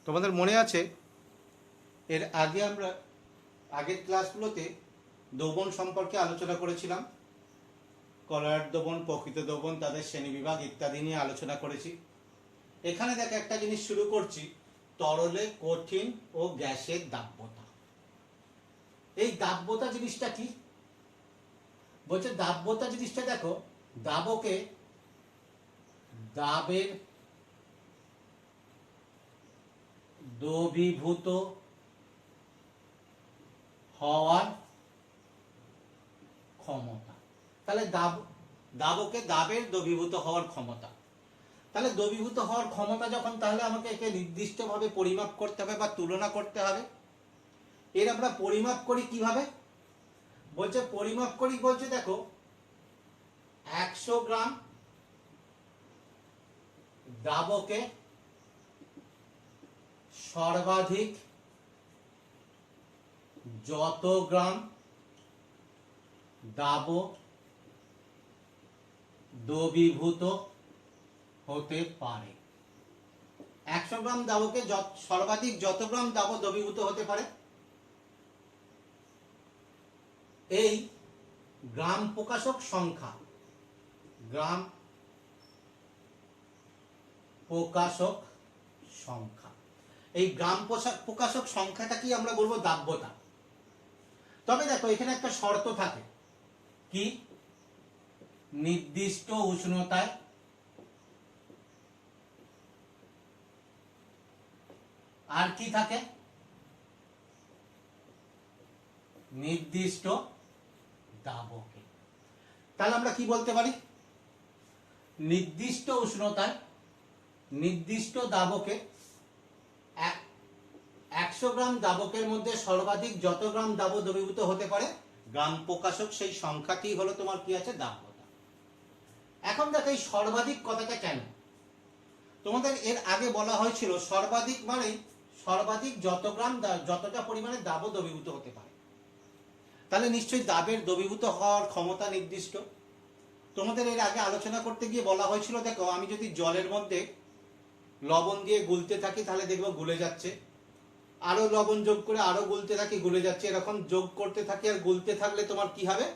তোমাদের মনে আছে এর আগে আমরা আগের ক্লাসগুলোতে দ্রবণ সম্পর্কে আলোচনা করেছিলাম। কলয়েড দ্রবণ, প্রকৃত দ্রবণ, তাদের শ্রেণীবিভাগ ইত্যাদি নিয়ে আলোচনা করেছি। এখানে দেখ একটা জিনিস শুরু করছি, তরলে কঠিন ও গ্যাসের দাব্যতা। এই দাব্যতা জিনিসটা কি বলছে? দাব্যতা জিনিসটা দেখো, দাবকে দাবের দ্রবীভূত হওয়ার ক্ষমতা। তাহলে দাবকে দাবের দ্রবীভূত হওয়ার ক্ষমতা। তাহলে দ্রবীভূত হওয়ার ক্ষমতা যখন, তাহলে আমাকে একে নির্দিষ্টভাবে পরিমাপ করতে হবে বা তুলনা করতে হবে। এর আমরা পরিমাপ করি কিভাবে? বলছে পরিমাপ করি, বলছে দেখো 100 গ্রাম দাবকে সর্বাধিক যত গ্রাম দাব দ্রবীভূত হতে পারে। 100 গ্রাম দাবকে সর্বাধিক যত গ্রাম দাব দ্রবীভূত হতে পারে, এই গ্রাম প্রকাশক সংখ্যা, গ্রাম প্রকাশক সংখ্যা, এই গ্রাম প্রকাশক সংখ্যাটা কি আমরা বলবো দাব্যতা। তবে দেখো এখানে একটা শর্ত থাকে, কি? নির্দিষ্ট উষ্ণতায় আর কি থাকে? নির্দিষ্ট দাবকে। তাহলে আমরা কি বলতে পারি? নির্দিষ্ট উষ্ণতায় নির্দিষ্ট দাবকে 100 গ্রাম দাবকের মধ্যে সর্বাধিক যত গ্রাম দাব দ্রবীভূত হতে পারে, গ্রাম প্রকাশক সেই সংখ্যাটি হলো তোমার কি আছে? দাব্যতা। এখন দেখো এই সর্বাধিক কথাটা কেন? তোমাদের এর আগে বলা হয়েছিল সর্বাধিক মানে সর্বাধিক যত গ্রাম যতটা পরিমাণে দাব দ্রবীভূত হতে পারে। তাহলে নিশ্চয়ই দাবের দ্রবীভূত হওয়ার ক্ষমতা নির্দিষ্ট। তোমাদের এর আগে আলোচনা করতে গিয়ে বলা হয়েছিল, দেখো আমি যদি জলের মধ্যে লবণ দিয়ে গুলতে থাকি তাহলে দেখবো গুলে যাচ্ছে, আরো লবণ যোগ করে আরো গুলতে থাকি গুলে যাচ্ছে, এরকম যোগ করতে থাকি আর গুলতে থাকলে তোমার কি হবে?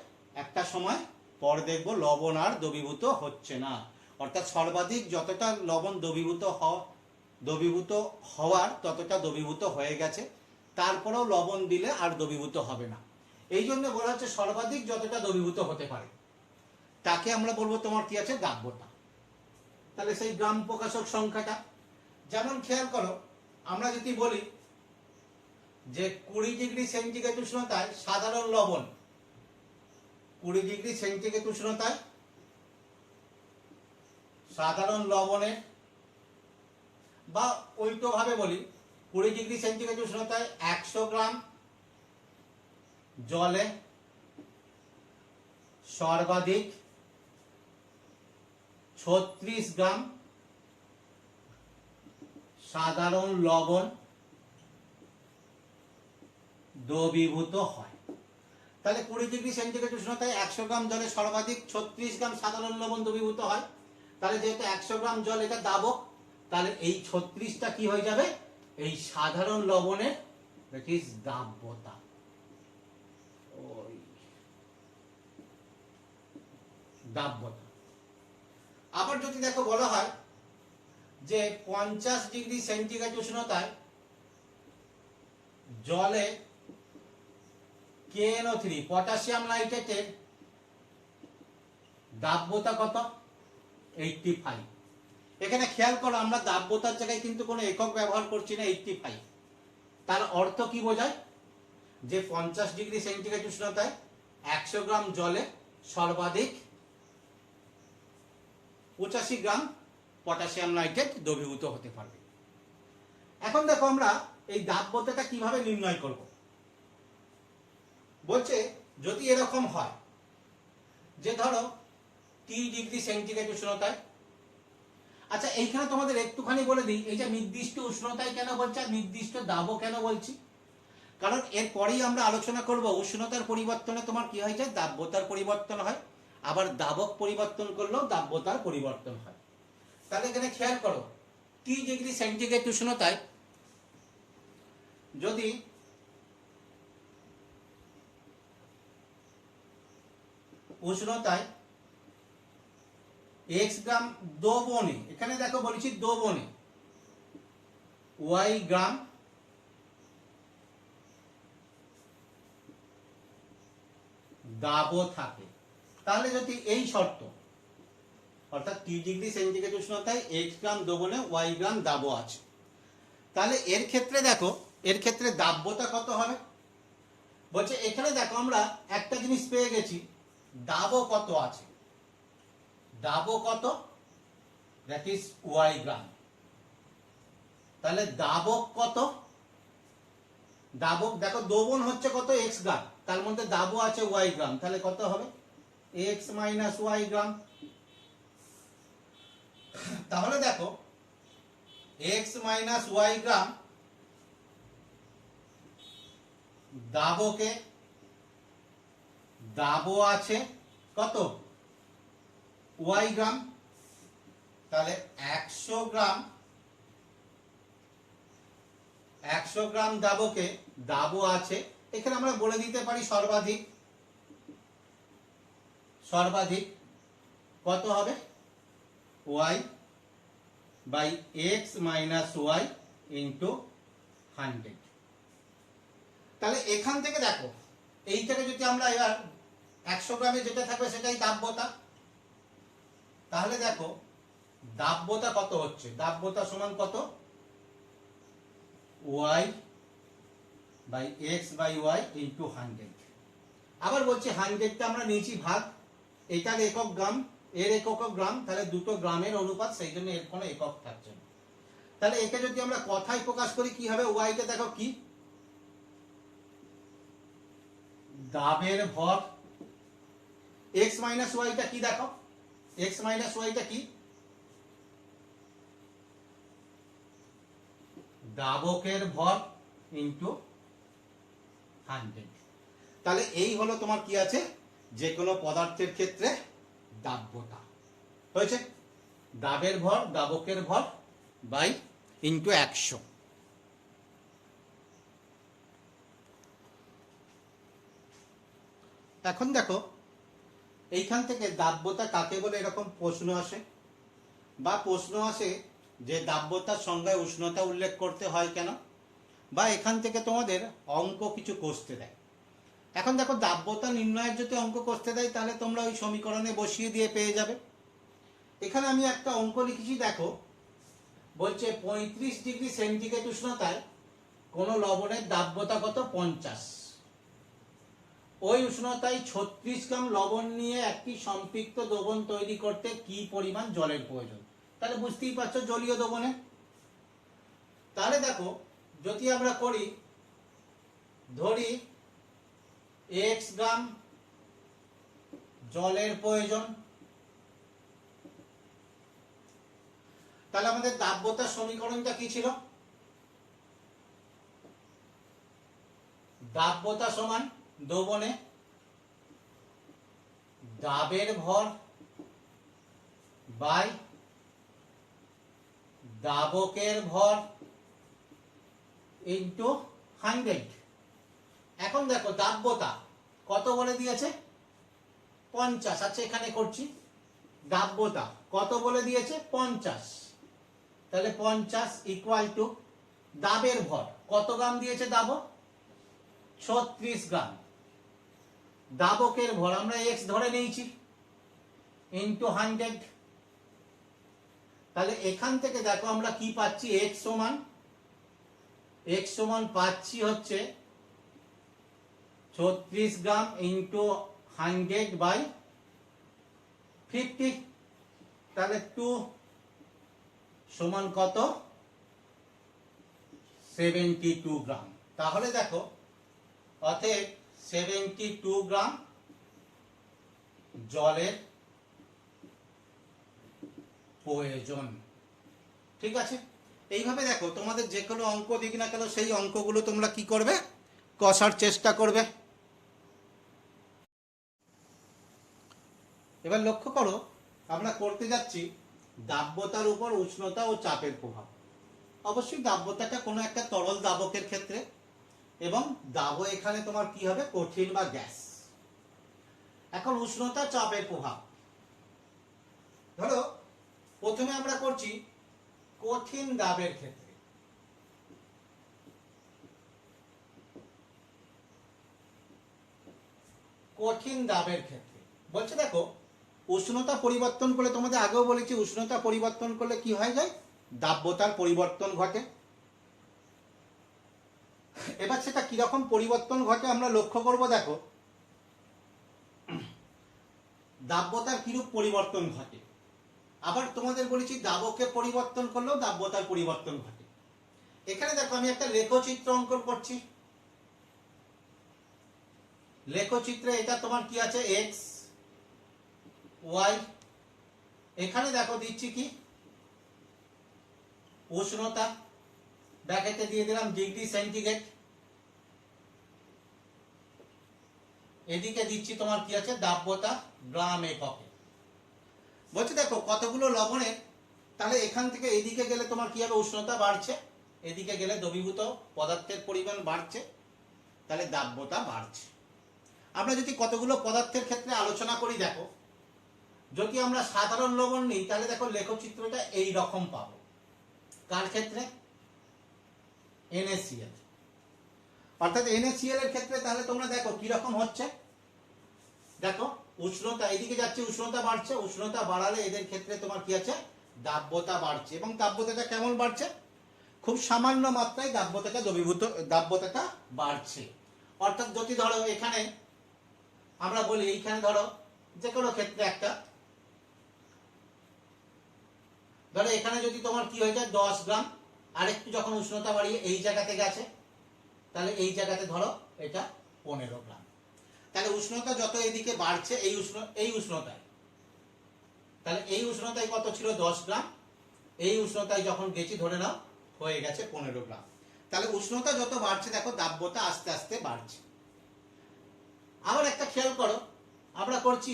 একটা সময় পর দেখবো লবণ আর দ্রবীভূত হচ্ছে না। অর্থাৎ সর্বাধিক যতটা লবণ দ্রবীভূত হওয়ার ততটা দ্রবীভূত হয়ে গেছে, তারপরেও লবণ দিলে আর দ্রবীভূত হবে না। এই জন্য বলা হচ্ছে সর্বাধিক যতটা দ্রবীভূত হতে পারে তাকে আমরা বলবো তোমার কি আছে? দাব্যতা। তাহলে সেই গ্রাম প্রকাশক সংখ্যাটা, যেমন খেয়াল করো, আমরা যদি বলি যে 20 ডিগ্রি সেন্টিগ্রেড উষ্ণতায় সাধারণ লবণ, 20 ডিগ্রি সেন্টিগ্রেড উষ্ণতায় সাধারণ লবণের, বা উল্টো ভাবে বলি 20 ডিগ্রি সেন্টিগ্রেড উষ্ণতায় 100 গ্রাম জলে সর্বাধিক 36 গ্রাম সাধারণ লবণ দ্রবীভূত হয়। তাহলে 20 ডিগ্রি সেন্টিগ্রেড উষ্ণতায় 100 গ্রাম জলে সর্বাধিক 36 গ্রাম সাধারণ লবণ দ্রবীভূত হয়। তাহলে যেহেতু 100 গ্রাম জল এটা দাবক, তাহলে এই 36টা কি হয়ে যাবে? এই সাধারণ লবণের দাব্যতা। দাব্যতা। আবার যদি দেখো বলা হয় যে 50 ডিগ্রি সেন্টিগ্রেড উষ্ণতায় জলে KNO3 পটাশিয়াম নাইট্রেটের দাব্যতা কত? 85। এখানে খেয়াল করো, আমরা দাব্যতার জায়গায় কিন্তু কোনো একক ব্যবহার করছি না, 85। তার অর্থ কি বোঝায়? যে 50 ডিগ্রি সেন্টিগ্রেড উষ্ণতায় 100 গ্রাম জলে সর্বাধিক 85 গ্রাম পটাশিয়াম নাইট্রেট দ্রবীভূত হতে পারবে। এখন দেখো আমরা এই দাব্যতাটা কিভাবে নির্ণয় করব। বলছে যদি এরকম হয় যে ধরো 30 ডিগ্রি সেন্টিগ্রেড উষ্ণতায়, আচ্ছা এইখানে তোমাদের একটুখানি বলে দিই, এই যে নির্দিষ্ট উষ্ণতায় কেন বলছে আর নির্দিষ্ট দাবও কেন বলছি, কারণ এরপরেই আমরা আলোচনা করব উষ্ণতার পরিবর্তনে তোমার কি হয় যায়? দাব্যতার পরিবর্তন হয়, আবার দাবক পরিবর্তন করলেও দাব্যতার পরিবর্তন হয়। তাহলে এখানে খেয়াল করো 30 ডিগ্রি সেন্টিগ্রেড উষ্ণতায় যদি উষ্ণতায় x গ্রাম দ্রবণে, এখানে দেখো বলেছি দ্রবণে, y গ্রাম দাব থাকে, তাহলে যদি এই শর্ত, অর্থাৎ 30 ডিগ্রি সেন্টিগ্রেড উষ্ণতায় x গ্রাম দ্রবণে y গ্রাম দাব আছে, তাহলে এর ক্ষেত্রে দেখো, এর ক্ষেত্রে দাব্যতা কত হবে? বলছে এখানে দেখো আমরা একটা জিনিস পেয়ে গেছি, দাব কত আছে, দাব কত, দ্যাট ইজ y গ্রাম। তাহলে দাবক কত, দাবক দেখো দ্রবণ হচ্ছে কত, x গ্রাম, তার মধ্যে দাব আছে y গ্রাম, তাহলে কত হবে, x মাইনাস y গ্রাম। তাহলে দেখো x মাইনাস y গ্রাম দাবকে, দাব আছে কত, y গ্রাম, তাহলে 100 গ্রাম দাবকে, দাব আছে, এখানে আমরা বলে দিতে পারি সর্বাধিক, সর্বাধিক কত হবে, y by x minus y into 100। তাহলে এখান থেকে দেখো, এইটাকে যদি আমরা এবার 100 গ্রামে যেটা থাকবে সেটাই দাব্যতা, তাহলে দেখো দাব্যতা কত হচ্ছে, দাব্যতা সমান কত, y by x by y into 100। আবার বলছি 100টা আমরা নিয়েছি ভাগ, এটার একক গ্রাম, এর একক গ্রাম, তাহলে দুটো গ্রামের অনুপাত, সেই জন্য এর কোনো একক থাকছে না। তাহলে একে যদি আমরা কথায় প্রকাশ করি কি হবে, y টা দেখো কি, দাবের ভর, x মাইনাস y টা কি দেখো, x মাইনাস y টা কি, দাবকের ভর ইন্টু 100। তাহলে এই হলো তোমার কি আছে, যে কোনো পদার্থের ক্ষেত্রে দাব্যতা হয়েছে, দাবের ভর, দাবকের ভর বাই ইন্টু 100। এখন দেখো এইখান থেকে দাব্যতা কাকে বলে এরকম প্রশ্ন আসে, বা প্রশ্ন আসে যে দাব্যতার সংজ্ঞায় উষ্ণতা উল্লেখ করতে হয় কেন, বা এখান থেকে তোমাদের অঙ্ক কিছু কষতে দেয়। এখন দেখো দাব্যতা নির্ণয়ের যদি অঙ্ক কষতে দেয়, তাহলে তোমরা ওই সমীকরণে বসিয়ে দিয়ে পেয়ে যাবে। এখানে আমি একটা অঙ্ক লিখেছি, দেখো বলছে 35 ডিগ্রি সেন্টিগ্রেড উষ্ণতায় কোন লবণের দাব্যতা কত, 50। ওই উষ্ণতায় 36 গ্রাম লবণ নিয়ে একটি সম্পৃক্ত দ্রবণ তৈরি করতে কি পরিমাণ জলের প্রয়োজন, তাহলে বুঝতেই পারছো জলীয় দ্রবণে। তাহলে দেখো যদি আমরা করি, ধরি x গ্রাম জলের প্রয়োজন, তাহলে আমাদের দাব্যতার সমীকরণটা কি ছিল, দাব্যতা সমান দ্রবণে দাবের ভর বাই দাবকের ভর ইন্টু 100। এখন দেখো দাব্যতা কত বলে দিয়েছে, 50। আচ্ছা এখানে করছি, দাব্যতা কত বলে দিয়েছে, 50। তাহলে 50 ইকুয়াল টু দাবের ভর কত গ্রাম দিয়েছে, দাব 36 গ্রাম, দাবকের ভর আমরা x ধরে নিয়েছি ইন্টু 100। তাহলে এখান থেকে দেখো আমরা কি পাচ্ছি, x সমান পাচ্ছি হচ্ছে 36 গ্রাম ইন্টু 100 বাই 50। তাহলে 2 সমান কত, 72 গ্রাম। তাহলে দেখো অতএব 72 গ্রাম জলের প্রয়োজন। ঠিক আছে, এইভাবে দেখো তোমাদের যে কোনো অঙ্ক দিক না কেন, সেই অঙ্কগুলো তোমরা কি করবে, কষার চেষ্টা করবে। এবার লক্ষ্য করো, আমরা করতে যাচ্ছি দাব্যতার উপর উষ্ণতা ও চাপের প্রভাব। অবশ্যই দাব্যতাটা কোনো একটা তরল দাবকের ক্ষেত্রে, এবং দাবও এখানে তোমার কি হবে, কঠিন বা গ্যাস। এখন উষ্ণতা চাপের প্রভাব, ধরো প্রথমে আমরা করছি কঠিন দাবের ক্ষেত্রে। কঠিন দাবের ক্ষেত্রে বলছে দেখো উষ্ণতা পরিবর্তন করলে, তোমাদের আগেও বলেছি উষ্ণতা পরিবর্তন করলে কি হয়ে যায়, দাব্যতার পরিবর্তন ঘটে। এবার সেটা কিরকম পরিবর্তন ঘটে আমরা লক্ষ্য করব। দেখো দাব্যতার কিরূপ পরিবর্তন ঘটে। আবার তোমাদের বলেছি দাবকে পরিবর্তন করলেও দাব্যতার পরিবর্তন ঘটে। এখানে দেখো আমি একটা লেখচিত্র অঙ্কন করছি। লেখচিত্রে এটা তোমার কি আছে, এক্স ওয়াই। এখানে দেখো দিচ্ছি কি, উষ্ণতা, ব্র্যাকেটে দিয়ে দিলাম ডিগ্রি সেন্টিগ্রেড। এদিকে দিচ্ছি তোমার কি আছে, দাব্যতা গ্রাম এককে। বলছে দেখো কতগুলো লবণের, তাহলে এখান থেকে এদিকে গেলে তোমার কি হবে, উষ্ণতা বাড়ছে, এদিকে গেলে দ্রবীভূত পদার্থের পরিমাণ বাড়ছে, তাহলে দাব্যতা বাড়ছে। আমরা যদি কতগুলো পদার্থের ক্ষেত্রে আলোচনা করি, দেখো যদি আমরা সাধারণ লবণ নিই তাহলে দেখো লেখচিত্রটা এই রকম পাবো। কার ক্ষেত্রে, NaCl। অর্থাৎ NaCl এর ক্ষেত্রে তাহলে তোমরা দেখো কি রকম হচ্ছে, দেখো উষ্ণতা এদিকে যাচ্ছে, উষ্ণতা বাড়ছে, উষ্ণতা বাড়ালে এদের ক্ষেত্রে তোমার কি আছে, দাব্যতা বাড়ছে। এবং দাব্যতাটা কেমন বাড়ছে, খুব সামান্য মাত্রায় দাব্যতাটা দ্রবীভূত, দাব্যতাটা বাড়ছে। অর্থাৎ যদি ধরো এখানে আমরা বলি, এইখানে ধরো যে কোনো ক্ষেত্রে একটা, ধরো এখানে যদি তোমার কি হয়ে যায় 10 গ্রাম, আরেকটু যখন উষ্ণতা বাড়িয়ে এই জায়গাতে গেছে, তাহলে এই জায়গাতে ধরো এটা 15 গ্রাম। তাহলে উষ্ণতা যত এদিকে বাড়ছে এই উষ্ণতায়, তাহলে এই উষ্ণতায় কত ছিল, 10 গ্রাম। এই উষ্ণতায় যখন গেছি ধরে নাও হয়ে গেছে 15 গ্রাম। তাহলে উষ্ণতা যত বাড়ছে দেখো দাব্যতা আস্তে আস্তে বাড়ছে। আবার একটা খেয়াল করো, আমরা করছি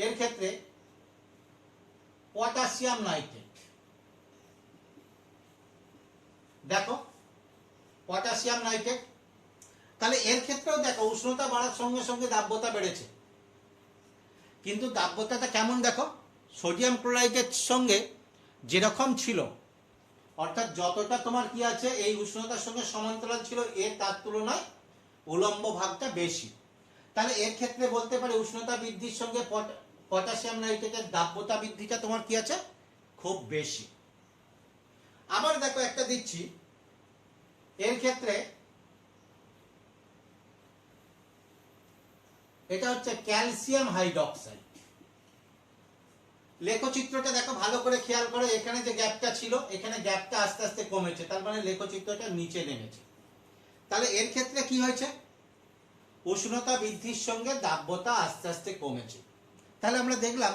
এর ক্ষেত্রে পটাশিয়াম নাইট্রেট। দেখো পটাশিয়াম নাইট্রেট, তাহলে এর ক্ষেত্রেও দেখো উষ্ণতা বাড়ার সঙ্গে সঙ্গে দাব্যতা বেড়েছে, কিন্তু দাব্যতাটা কেমন দেখো, সোডিয়াম ক্লোরাইডের সঙ্গে যেরকম ছিল, অর্থাৎ যতটা তোমার কি আছে এই উষ্ণতার সঙ্গে সমান্তরাল ছিল, এর তার তুলনায় উলম্ব ভাগটা বেশি। তাহলে এর ক্ষেত্রে বলতে পারি উষ্ণতা বৃদ্ধির সঙ্গে পটাশিয়াম নাইট্রেটের দাব্যতা বৃদ্ধিটা তোমার কি আছে, খুব বেশি। আবার দেখো একটা দিচ্ছি, এর ক্ষেত্রে এটা হচ্ছে ক্যালসিয়াম হাইড্রোক্সাইড। লেখচিত্রটা দেখো ভালো করে খেয়াল করো, এখানে যে গ্যাপটা ছিল এখানে গ্যাপটা আস্তে আস্তে কমেছে, তার মানে লেখচিত্রটা নিচে নেমেছে। তাহলে এর ক্ষেত্রে কি হয়েছে, উষ্ণতা বৃদ্ধির সঙ্গে দাব্যতা আস্তে আস্তে কমেছে। তাহলে আমরা দেখলাম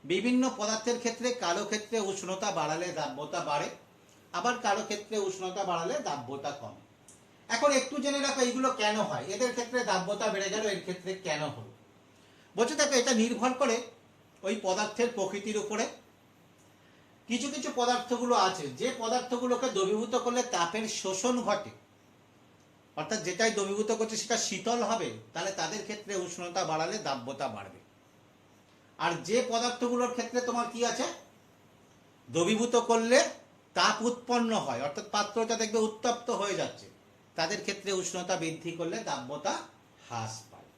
বিভিন্ন পদার্থের ক্ষেত্রে কারো ক্ষেত্রে উষ্ণতা বাড়ালে দাব্যতা বাড়ে, আবার কারো ক্ষেত্রে উষ্ণতা বাড়ালে দাব্যতা কমে। এখন একটু জেনে রাখো এইগুলো কেন হয়, এদের ক্ষেত্রে দাব্যতা বেড়ে গেল, এর ক্ষেত্রে কেন হলো। বলছে দেখো এটা নির্ভর করে ওই পদার্থের প্রকৃতির উপরে। কিছু কিছু পদার্থগুলো আছে যে পদার্থগুলোকে দ্রবীভূত করলে তাপের শোষণ ঘটে, অর্থাৎ যেটাই দ্রবীভূত করছে সেটা শীতল হবে, তাহলে তাদের ক্ষেত্রে উষ্ণতা বাড়ালে দাব্যতা বাড়বে। আর যে পদার্থগুলোর ক্ষেত্রে তোমার কি আছে, দ্রবীভূত করলে তাপ উৎপন্ন হয়, অর্থাৎ পাত্রটা দেখবে উত্তপ্ত হয়ে যাচ্ছে, তাদের ক্ষেত্রে উষ্ণতা বৃদ্ধি করলে দাব্যতা হ্রাস পায়।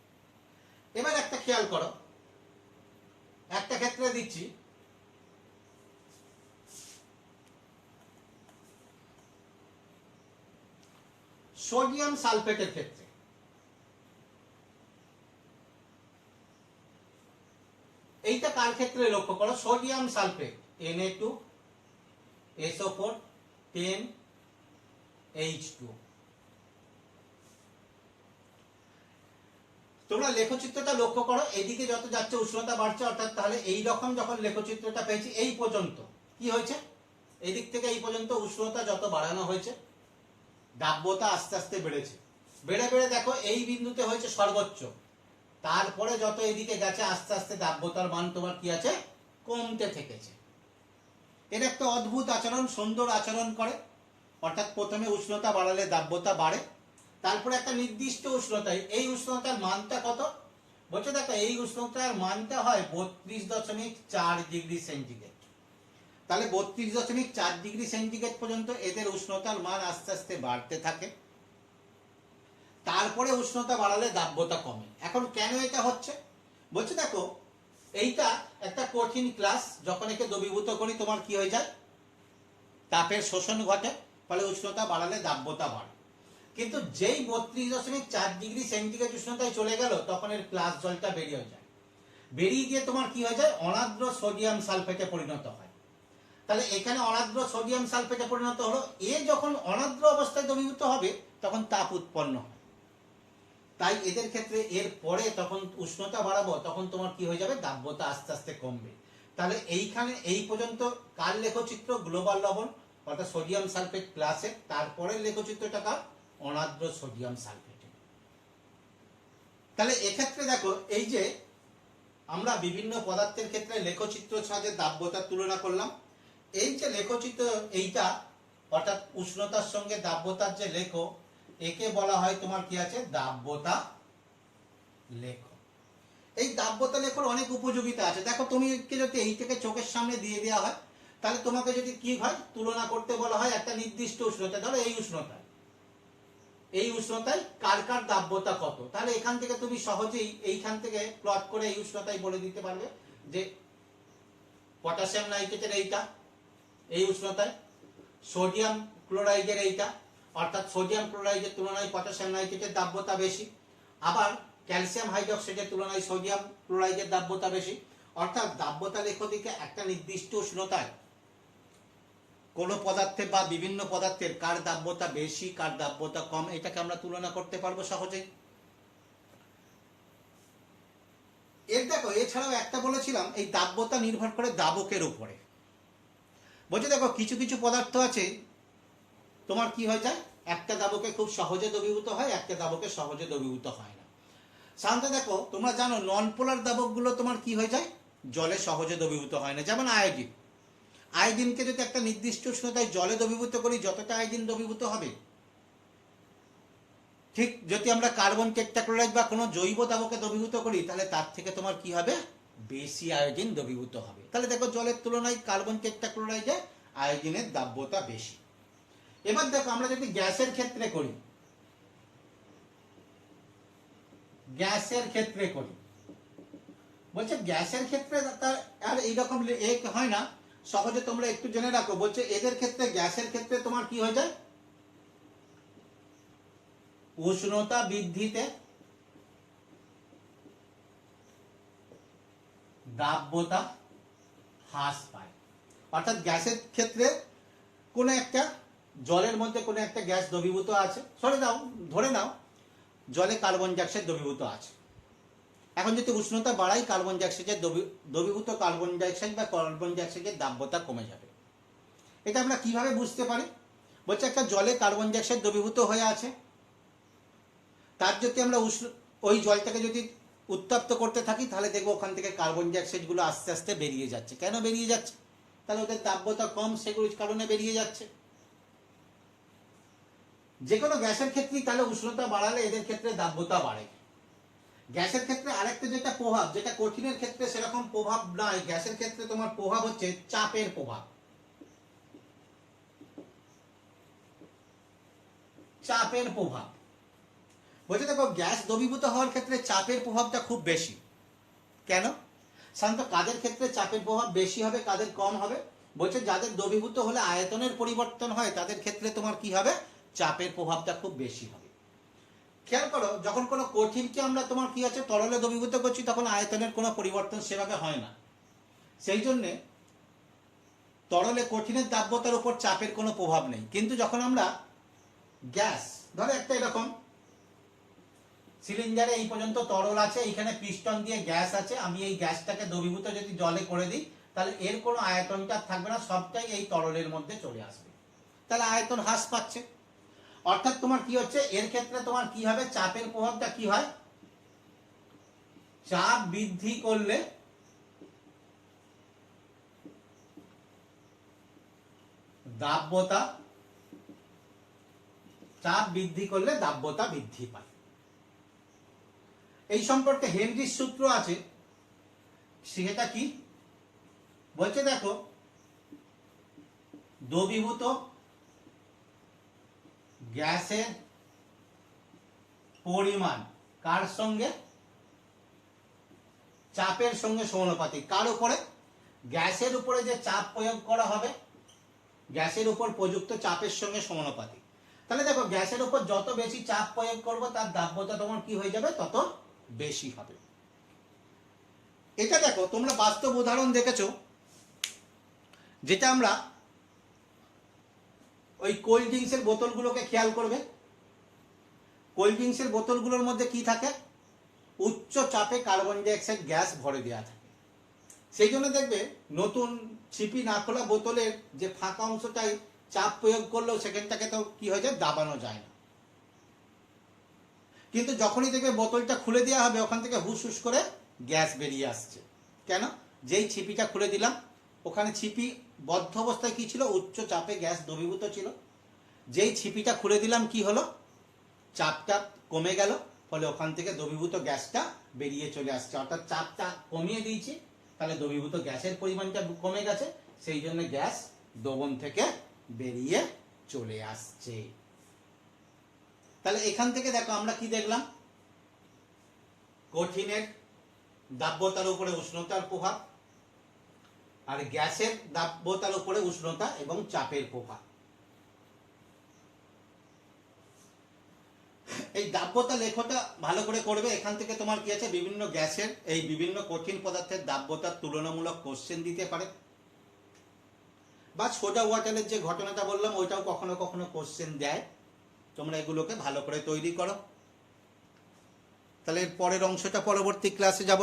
এবার একটা খেয়াল করো, একটা ক্ষেত্রে দিচ্ছি সোডিয়াম সালফেটের ক্ষেত্রে। এইটা কার ক্ষেত্রে লক্ষ্য করো, সোডিয়াম সালফেট Na2SO4 10H2। তোমরা লেখচিত্রটা লক্ষ্য করো, এদিকে যত যাচ্ছে উষ্ণতা বাড়ছে, অর্থাৎ তাহলে এই রকম যখন লেখচিত্রটা পেয়েছি এই পর্যন্ত কি হয়েছে, এদিক থেকে এই পর্যন্ত উষ্ণতা যত বাড়ানো হয়েছে দাব্যতা আস্তে আস্তে বেড়েছে, বেড়ে বেড়ে দেখো এই বিন্দুতে হয়েছে সর্বোচ্চ, তারপরে যত এদিকে গেছে আস্তে আস্তে দাব্যতার মান তোমার কি আছে, কমতে থেকেছে। এর একটা অদ্ভুত আচরণ, সুন্দর আচরণ করে, অর্থাৎ প্রথমে উষ্ণতা বাড়ালে দাব্যতা বাড়ে, তারপরে একটা নির্দিষ্ট উষ্ণতায়, এই উষ্ণতার মানটা কত? বলছে দেখো এই উষ্ণতার মানটা হয় 32.4 ডিগ্রি সেন্টিগ্রেড। তাহলে 32.4 ডিগ্রি সেন্টিগ্রেড পর্যন্ত এদের উষ্ণতার মান আস্তে আস্তে বাড়তে থাকে। তারপরে উষ্ণতা বাড়ালে দাব্যতা কমে। এখন কেন এটা হচ্ছে? বলছে দেখো এইটা একটা কঠিন ক্লাস, যখন একে দ্রবীভূত করি তোমার কি হয়ে যায়, তাপের শোষণ ঘটে, ফলে উষ্ণতা বাড়ালে দাব্যতা বাড়ে। কিন্তু যেই 32.4 ডিগ্রি সেন্টিগ্রেড উষ্ণতায় চলে গেল, তখন এর ক্লাস জলটা বেরিয়ে যায়, বেরিয়ে গিয়ে তোমার কি হয়ে যায়, অনার্দ্র সোডিয়াম সালফেটে পরিণত হয়। তাহলে এখানে অনার্দ্র সোডিয়াম সালফেটে পরিণত হলো, এ যখন অনার্দ্র অবস্থায় দ্রবীভূত হবে তখন তাপ উৎপন্ন হয়। তাই এদের ক্ষেত্রে এর পরে তখন উষ্ণতা বাড়াবো, তখন তোমার কি হয়ে যাবে, দাব্যতা আস্তে আস্তে কমবে। তাহলে এইখানে এই পর্যন্ত কার লেখচিত্র, গ্লোবাল লবণ অর্থাৎ সোডিয়াম সালফেট ক্লাসের, তারপরে লেখচিত্রটা কার, অনার্দ্র সোডিয়াম সালফেট। তাহলে এক্ষেত্রে দেখো এই যে আমরা বিভিন্ন পদার্থের ক্ষেত্রে লেখচিত্র সাহায্যে দাব্যতার তুলনা করলাম। এই যে লেখচিত্র এইটা অর্থাৎ উষ্ণতার সঙ্গে দাব্যতার যে লেখ, একে বলা হয় তোমার কি আছে, দাব্যতা লেখ। এই দাব্যতা লেখর অনেক উপযোগিতা আছে। দেখো তুমি যদি এইটাকে চোখের সামনে দিয়ে দেওয়া হয়, তাহলে তোমাকে যদি কি হয়, তুলনা করতে বলা হয় একটা নির্দিষ্ট উষ্ণতা, ধরো এই উষ্ণতায় কার কার দাব্যতা কত, তাহলে এখান থেকে তুমি সহজেই এইখান থেকে প্লট করে এই উষ্ণতায় বলে দিতে পারবে যে পটাশিয়াম নাইট্রেটের এইটা এই উষ্ণতায়, সোডিয়াম ক্লোরাইডের এইটা, অর্থাৎ সোডিয়াম ক্লোরাইডের তুলনায় পটাশিয়াম নাইট্রেটের দাব্যতা বেশি, আবার ক্যালসিয়াম হাইড্রোক্সাইডের তুলনায় সোডিয়াম ক্লোরাইডের দাব্যতা বেশি। অর্থাৎ দাব্যতা লেখ দিকে একটা নির্দিষ্ট উষ্ণতায় কোনো পদার্থে বা বিভিন্ন পদার্থের কার দাব্যতা বেশি কার দাব্যতা কম, এটাকে আমরা তুলনা করতে পারবো সহজেই। এর দেখো এছাড়াও একটা বলেছিলাম, এই দাব্যতা নির্ভর করে দাবকের উপরে। বলছে দেখো কিছু কিছু পদার্থ আছে তোমার কি হয়ে যায়, একটা দাবকে খুব সহজে দ্রবীভূত হয়, একটা দাবকে সহজে দ্রবীভূত হয় না। সাধারণত দেখো তোমরা জানো নন পোলার দাবকগুলো তোমার কি হয়ে যায়, জলে সহজে দ্রবীভূত হয় না। যেমন আয়োডিন, আয়োডিনকে যদি একটা নির্দিষ্ট উষ্ণতায় জলে দ্রবীভূত করি, যতটা আয়োডিন দ্রবীভূত হবে, ঠিক যদি আমরা কার্বন টেট্রাক্লোরাইড বা কোনো জৈব দাবকে দ্রবীভূত করি, তাহলে তার থেকে তোমার কি হবে, বেশি আয়োডিন দ্রবীভূত হবে। তাহলে দেখো জলের তুলনায় কার্বন টেট্রাক্লোরাইডে আয়োডিনের দাব্যতা বেশি। এবার দেখো আমরা যদি গ্যাসের ক্ষেত্রে করি, বলছে গ্যাসের ক্ষেত্রে তার আর এইরকম এক হয় না, সহজে তোমরা একটু জেনে রাখো। বলছে এদের ক্ষেত্রে, গ্যাসের ক্ষেত্রে তোমার কি হয়ে যায়, উষ্ণতা বৃদ্ধিতে দাব্যতা হ্রাস পায়। অর্থাৎ গ্যাসের ক্ষেত্রে কোনো একটা জলের মধ্যে কোনো একটা গ্যাস দ্রবীভূত আছে, ধরে নাও জলে কার্বন ডাইঅক্সাইড দ্রবীভূত আছে। এখন যদি উষ্ণতা বাড়াই, কার্বন ডাইঅক্সাইডের দ্রবীভূত কার্বন ডাইঅক্সাইড বা কার্বন ডাইঅক্সাইডের দাব্যতা কমে যাবে। এটা আমরা কিভাবে বুঝতে পারি? বলছে একটা জলে কার্বন ডাইঅক্সাইড দ্রবীভূত হয়ে আছে, তার যদি আমরা ওই জলটাকে যদি উত্তপ্ত করতে থাকি, তাহলে দেখবো ওখান থেকে কার্বন ডাইঅক্সাইড গুলো আস্তে আস্তে বেরিয়ে যাচ্ছে। কেন বেরিয়ে যাচ্ছে? তাহলে ওদের দাব্যতা কম, সেগুলোর কারণে বেরিয়ে যাচ্ছে। যে কোনো গ্যাসের ক্ষেত্রেই তাহলে উষ্ণতা বাড়ালে এদের ক্ষেত্রে দাব্যতা বাড়ে। গ্যাসের ক্ষেত্রে আরেকটা যেটা প্রভাব, যেটা কঠিনের ক্ষেত্রে সেরকম প্রভাব নাই, গ্যাসের ক্ষেত্রে তোমার প্রভাব হচ্ছে চাপের প্রভাব। বলছে দেখো গ্যাস দ্রবীভূত হওয়ার ক্ষেত্রে চাপের প্রভাবটা খুব বেশি। কেন? সাধারণত কাদের ক্ষেত্রে চাপের প্রভাব বেশি হবে, কাদের কম হবে? বলছে যাদের দ্রবীভূত হলে আয়তনের পরিবর্তন হয়, তাদের ক্ষেত্রে তোমার কি হবে, চাপের প্রভাবটা খুব বেশি হবে। খেয়াল করো, যখন কোনো কঠিনকে আমরা তোমার কি আছে তরলে দ্রবীভূত করছি, তখন আয়তনের কোনো পরিবর্তন সেভাবে হয় না। সেই জন্যে তরলে কঠিনের দাব্যতার উপর চাপের কোনো প্রভাব নেই। কিন্তু যখন আমরা গ্যাস, ধরো একটা এরকম সিলিন্ডারে এই পর্যন্ত তরল আছে, এইখানে পিস্টন দিয়ে গ্যাস আছে, আমি এই গ্যাসটাকে দ্রবীভূত যদি জলে করে দিই, তাহলে এর কোনো আয়তনটা থাকবে না, সবটাই এই তরলের মধ্যে চলে আসবে। তাহলে আয়তন হ্রাস পাচ্ছে। অর্থাৎ তোমার কি হচ্ছে, এর ক্ষেত্রে তোমার কি হবে, চাপের প্রভাবটা কি হয়, চাপ বৃদ্ধি করলে দাব্যতা চাপ বৃদ্ধি করলে দাব্যতা বৃদ্ধি পায়। এই সম্পর্কে হেনরির সূত্র আছে, সেটা কি বলছে দেখো, দ্রবীভূত গ্যাসের পরিমাণ কার সঙ্গে, চাপের সঙ্গে সমানুপাতিক। কার উপরে? গ্যাসের উপরে যে চাপ প্রয়োগ করা হবে, গ্যাসের উপর প্রযুক্ত চাপের সঙ্গে সমানুপাতিক। তাহলে দেখো, গ্যাসের উপর যত বেশি চাপ প্রয়োগ করবো তার দাব্যতা তোমার কি হয়ে যাবে, তত বেশি হবে। এটা দেখো, তোমরা বাস্তব উদাহরণ দেখেছো, যেটা আমরা ওই কোল্ড ড্রিঙ্কসের বোতলগুলোকে খেয়াল করবে। কোল্ড ড্রিঙ্কসের বোতলগুলোর মধ্যে কি থাকে, উচ্চ চাপে কার্বন ডাইঅক্সাইড গ্যাস ভরে দেওয়া থাকে। সেই জন্য দেখবে নতুন ছিপি না খোলা বোতলের যে ফাঁকা অংশটাই চাপ প্রয়োগ করলেও সেখানটাকে তো কি হয়ে যায়, দাবানো যায় না। কিন্তু যখনই দেখবে বোতলটা খুলে দেওয়া হবে, ওখান থেকে হুস হুস করে গ্যাস বেরিয়ে আসছে। কেন? যেই ছিপিটা খুলে দিলাম, ওখানে ছিপি বদ্ধ অবস্থায় কি ছিল, উচ্চ চাপে গ্যাস দ্রবীভূত ছিল। যেই ছিপিটা খুলে দিলাম, কি হলো, চাপটা কমে গেল, ফলে ওখান থেকে দ্রবীভূত গ্যাসটা বেরিয়ে চলে আসছে। অর্থাৎ চাপটা কমিয়ে দিয়েছি, তাহলে দ্রবীভূত গ্যাসের পরিমাণটা কমে গেছে, সেই জন্য গ্যাস দ্রবণ থেকে বেরিয়ে চলে আসছে। তাহলে এখান থেকে দেখো আমরা কি দেখলাম, কঠিনের দাব্যতার উপরে উষ্ণতার প্রভাব, আর গ্যাসের দাব্যতার উপরে উষ্ণতা এবং চাপের প্রভাব। এই দাব্যতা লেখাটা ভালো করে করবে। এখান থেকে তোমার কি আছে, বিভিন্ন গ্যাসের, এই বিভিন্ন কঠিন পদার্থের দাব্যতার তুলনামূলক কোশ্চেন দিতে পারে, বা সোডা ওয়াটারের যে ঘটনাটা বললাম ওইটাও কখনো কখনো কোশ্চেন দেয়। তোমরা এগুলোকে ভালো করে তৈরি করো। তাহলে পরের অংশটা পরবর্তী ক্লাসে যাব।